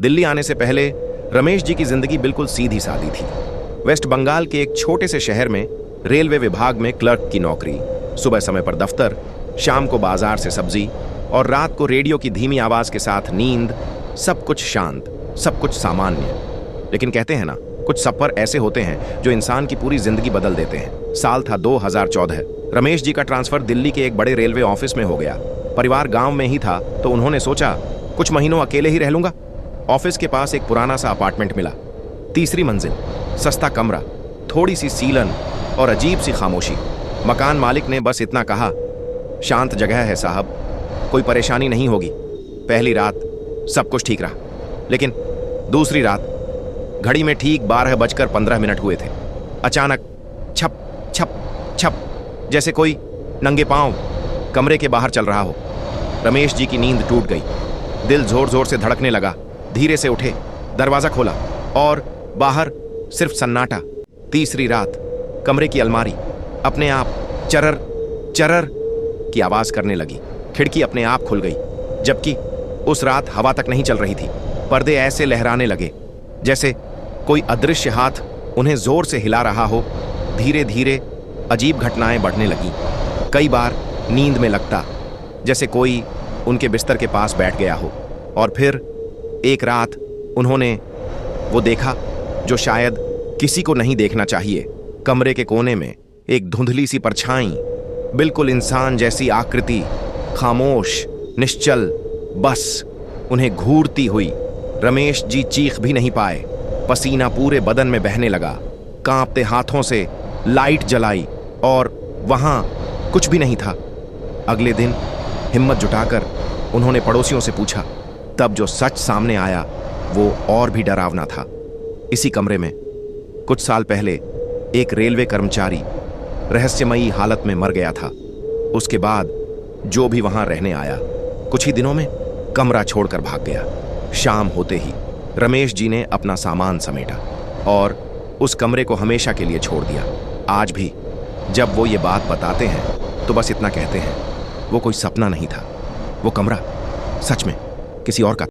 दिल्ली आने से पहले रमेश जी की जिंदगी बिल्कुल सीधी सादी थी। वेस्ट बंगाल के एक छोटे से शहर में रेलवे विभाग में क्लर्क की नौकरी, सुबह समय पर दफ्तर, शाम को बाजार से सब्जी और रात को रेडियो की धीमी आवाज के साथ नींद। सब कुछ शांत, सब कुछ सामान्य। लेकिन कहते हैं ना, कुछ सफर ऐसे होते हैं जो इंसान की पूरी जिंदगी बदल देते हैं। साल था 2014। रमेश जी का ट्रांसफर दिल्ली के एक बड़े रेलवे ऑफिस में हो गया। परिवार गांव में ही था तो उन्होंने सोचा कुछ महीनों अकेले ही रह लूंगा। ऑफिस के पास एक पुराना सा अपार्टमेंट मिला, 3री मंजिल, सस्ता कमरा, थोड़ी सी सीलन और अजीब सी खामोशी। मकान मालिक ने बस इतना कहा, शांत जगह है साहब, कोई परेशानी नहीं होगी। पहली रात सब कुछ ठीक रहा, लेकिन दूसरी रात घड़ी में ठीक 12:15 हुए थे। अचानक छप छप छप, जैसे कोई नंगे पांव कमरे के बाहर चल रहा हो। रमेश जी की नींद टूट गई, दिल जोर जोर से धड़कने लगा। धीरे से उठे, दरवाजा खोला और बाहर सिर्फ सन्नाटा। तीसरी रात कमरे की अलमारी अपने आप चरर चरर की आवाज करने लगी। खिड़की अपने आप खुल गई, जबकि उस रात हवा तक नहीं चल रही थी। पर्दे ऐसे लहराने लगे जैसे कोई अदृश्य हाथ उन्हें जोर से हिला रहा हो। धीरे धीरे अजीब घटनाएं बढ़ने लगी। कई बार नींद में लगता जैसे कोई उनके बिस्तर के पास बैठ गया हो। और फिर एक रात उन्होंने वो देखा जो शायद किसी को नहीं देखना चाहिए। कमरे के कोने में एक धुंधली सी परछाई, बिल्कुल इंसान जैसी आकृति, खामोश, निश्चल, बस उन्हें घूरती हुई। रमेश जी चीख भी नहीं पाए। पसीना पूरे बदन में बहने लगा। कांपते हाथों से लाइट जलाई और वहां कुछ भी नहीं था। अगले दिन हिम्मत जुटाकर उन्होंने पड़ोसियों से पूछा, तब जो सच सामने आया वो और भी डरावना था। इसी कमरे में कुछ साल पहले एक रेलवे कर्मचारी रहस्यमयी हालत में मर गया था। उसके बाद जो भी वहां रहने आया कुछ ही दिनों में कमरा छोड़कर भाग गया। शाम होते ही रमेश जी ने अपना सामान समेटा और उस कमरे को हमेशा के लिए छोड़ दिया। आज भी जब वो ये बात बताते हैं तो बस इतना कहते हैं, वो कोई सपना नहीं था, वो कमरा सच में किसी और का